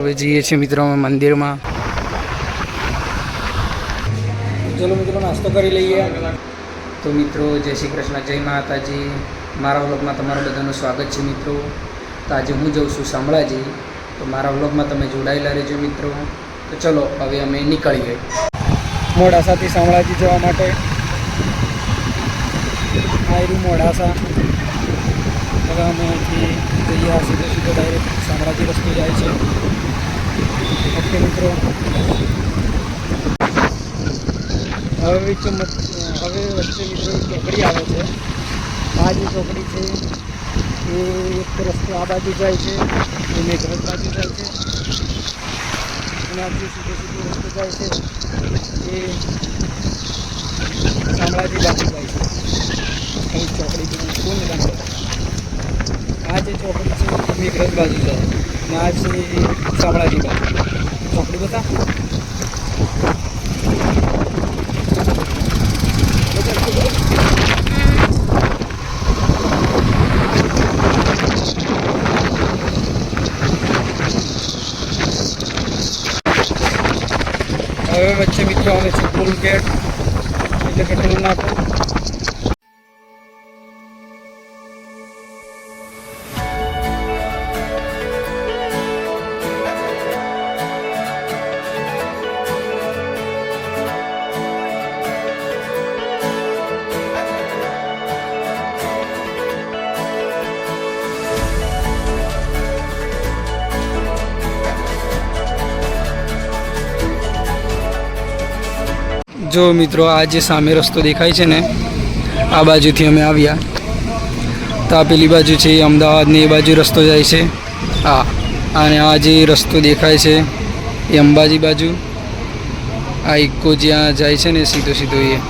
હવે જઈએ છીએ મિત્રો અમે મંદિરમાં. ચલો મિત્રો નાસ્તો કરી લઈએ. તો મિત્રો જય શ્રી કૃષ્ણ, જય માતાજી. મારા વ્લોગમાં તમારું બધાનું સ્વાગત છે મિત્રો. તો આજે હું જઉં છું શામળાજી, તો મારા વ્લોગમાં તમે જોડાયેલા રહેજો મિત્રો. તો ચલો હવે અમે નીકળીએ મોડાસાથી શામળાજી જવા માટે. આયરું મોડાસા. હવે અમે અહીંથી જઈએ સીધો ડાયરેક્ટ શામળાજી રસ્તો જાય છે. ઓકે મિત્રો, હવે વચ્ચે મિત્રો ચોકડી આવે છે. આ જે ચોકડી છે એ એક રસ્તો આ બાજુ જાય છે, એ મેઘરજ બાજુ જાય છે, અને આ જે સીધો રસ્તો જાય છે એ શામળાજી બાજુ જાય છે. અહીં ચોકડી કોણ બને, આ જે ચોકડી છે એ મેઘરજ બાજુ જાય અને આ છે શામળાજી બાજુ. ચોકડી બતા હવે વચ્ચે મિત્રો આવે છે ટોલ ગેટ, એટલે કે ટોલ નાકો. જો મિત્રો આ જે સામે રસ્તો દેખાય છે ને, આ બાજુથી અમે આવ્યા. તો આ પેલી બાજુ છે એ અમદાવાદની એ બાજુ રસ્તો જાય છે. અને આ જે રસ્તો દેખાય છે એ અંબાજી બાજુ. આ ઇકો જ્યાં જાય છે ને સીધો એ,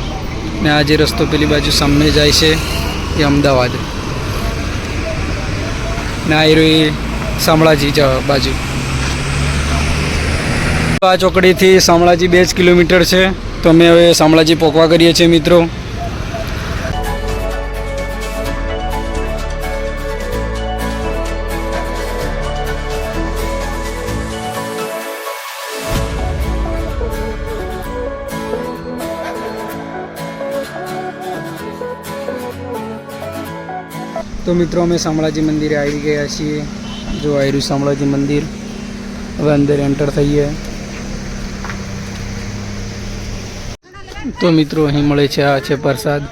ને આ જે રસ્તો પેલી બાજુ સામે જાય છે એ અમદાવાદ. ને આ એ શામળાજી બાજુ. આ ચોકડીથી શામળાજી 2 જ કિલોમીટર છે. તો અમે હવે શામળાજી પહોંચવા કરીએ છીએ મિત્રો. તો મિત્રો અમે શામળાજી મંદિરે આવી ગયા છીએ. જો આવ્યું શામળાજી મંદિર. હવે અંદર એન્ટર થઈએ. તો મિત્રો અહીં મળે છે, આ છે પ્રસાદ,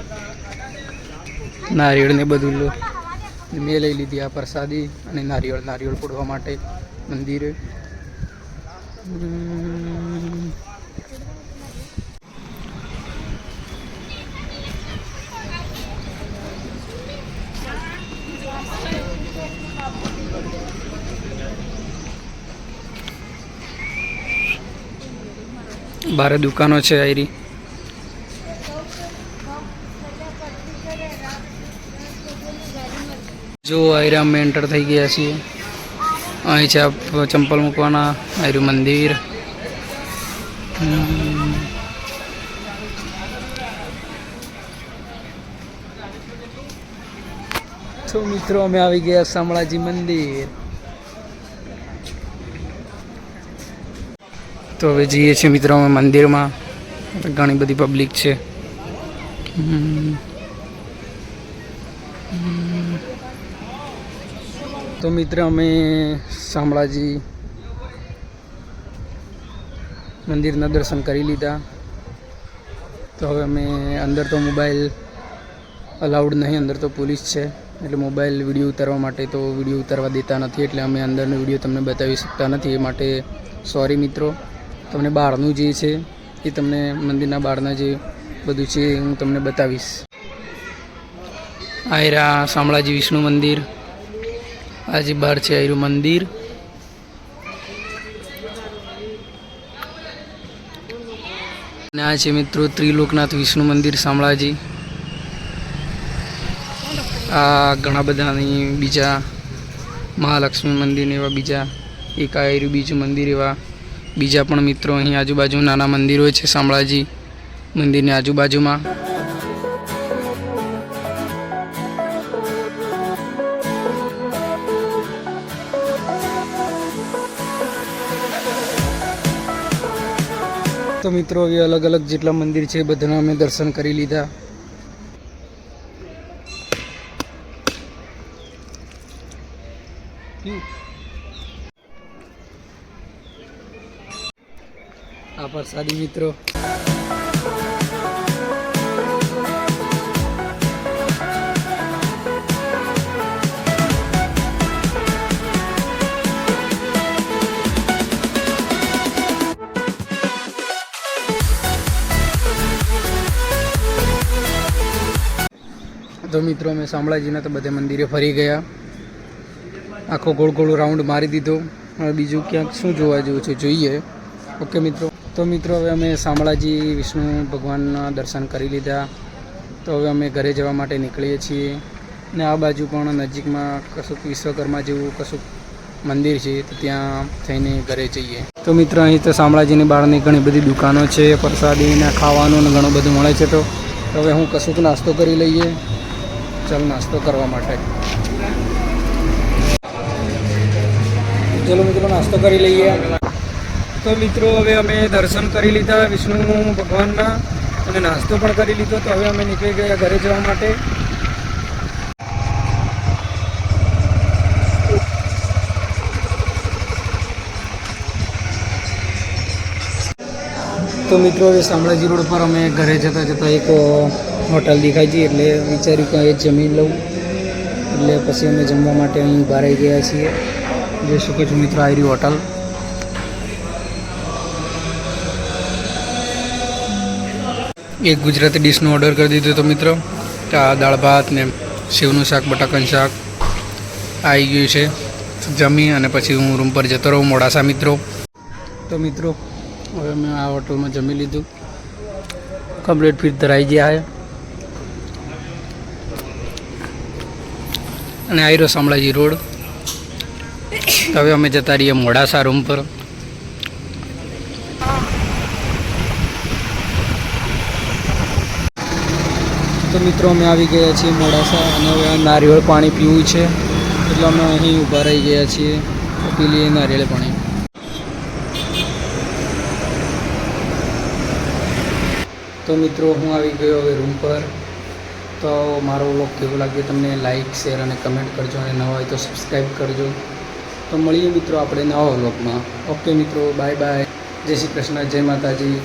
નારિયેળ ને બધું. મેં લઈ લીધી આ પ્રસાદી અને નારિયેળ ફોડવા માટે મંદિરે. બારે દુકાનો છે આયરી. જો આયરા અમે એન્ટર થઈ ગયા છીએ. અહીં છે ચંપલ મૂકવાના આયરું મંદિર. તો મિત્રો અમે આવી ગયા શામળાજી મંદિર. તો હવે જઈએ છીએ મિત્રો અમે મંદિરમાં. ઘણી બધી પબ્લિક છે. તો મિત્ર અમે શામળાજી મંદિરના દર્શન કરી લીધા. તો હવે અમે અંદર તો મોબાઈલ અલાઉડ નહીં, અંદર તો પોલીસ છે, એટલે મોબાઈલ વિડીયો ઉતારવા માટે તો વિડીયો ઉતારવા દેતા નથી. એટલે અમે અંદરનો વિડીયો તમને બતાવી શકતા નથી. એ માટે સોરી મિત્રો. તમને બહારનું જે છે એ તમને મંદિરના બહારના જે બધું છે હું તમને બતાવીશ. આયરા શામળાજી વિષ્ણુ મંદિર. આજે બહાર છે આયરું મંદિર. અને આ છે મિત્રો ત્રિલોકનાથ વિષ્ણુ મંદિર શામળાજી. આ ઘણા બધાની બીજા મહાલક્ષ્મી મંદિર એવા બીજા એક આયરું બીજું મંદિર એવા બીજા પણ મિત્રો અહીં આજુબાજુ નાના મંદિરો છે શામળાજી મંદિરની આજુબાજુમાં. તો મિત્રો હવે અલગ અલગ જેટલા મંદિર છે બધાના અમે દર્શન કરી લીધા. આ પ્રસાદી મિત્રો. તો મિત્રો અમે શામળાજીના તો બધે મંદિરે ફરી ગયા, આખો ગોળ ગોળ રાઉન્ડ મારી દીધો. હવે બીજું ક્યાંક શું જોવા જેવું છે જોઈએ. ઓકે મિત્રો. તો મિત્રો હવે અમે શામળાજી વિષ્ણુ ભગવાનના દર્શન કરી લીધા. તો હવે અમે ઘરે જવા માટે નીકળીએ છીએ. ને આ બાજુ પણ નજીકમાં કશુંક વિશ્વકર્મા જેવું કશુંક મંદિર છે, તો ત્યાં થઈને ઘરે જઈએ. તો મિત્રો અહીં તો શામળાજીની બહારની ઘણી બધી દુકાનો છે, પ્રસાદીને ખાવાનું ને ઘણું બધું મળે છે. તો હવે હું કશુંક નાસ્તો કરી લઈએ. ચાલ નાસ્તો કરવા માટે. ચલો મિત્રો નાસ્તો કરી લઈએ. તો મિત્રો હવે અમે દર્શન કરી લીધા વિષ્ણુ ભગવાનના અને નાસ્તો પણ કરી લીધો. તો હવે અમે નીકળી ગયા ઘરે જવા માટે. તો મિત્રો હવે શામળાજી રોડ પર અમે ઘરે જતાં જતાં એક હોટલ દેખાઈ છે, એટલે વિચાર્યું કે એ જમી લઉં. એટલે પછી અમે જમવા માટે અહીં ઉભા રહી ગયા છીએ. જોઈ શકો છો મિત્રો આ રહી હોટલ. એક ગુજરાતી ડીશનો ઓર્ડર કરી દીધો તો મિત્રો. આ દાળ ભાત ને સેવનું શાક, બટાકાનું શાક આવી ગયું છે. જમી અને પછી હું રૂમ પર જતો રહું મોડાસા મિત્રો. તો મિત્રો હવે મેં આ હોટલમાં જમી લીધું, કમ્પ્લીટ ફીટ ધરાઈ ગયા છે. અને આવી રહ્યો શામળાજી રોડ. હવે અમે જતા રહીએ મોડાસા રૂમ પર. તો મિત્રો અમે આવી ગયા છીએ મોડાસા અને હવે નારિયેળ પાણી પીવું છે, એટલે અમે અહીં ઊભા રહી ગયા છીએ. પી લઈએ નારિયેળ પાણી. તો મિત્રો હું આવી ગયો હવે રૂમ પર. તો મારો વ્લોગ કેવો લાગ્યો તમને લાઇક, શેર અને કમેન્ટ કરજો, અને નવા હોય તો સબસ્ક્રાઈબ કરજો. તો મળીએ મિત્રો આપણે નવા વ્લોગમાં. ઓકે મિત્રો, બાય બાય. જય શ્રી કૃષ્ણ, જય માતાજી.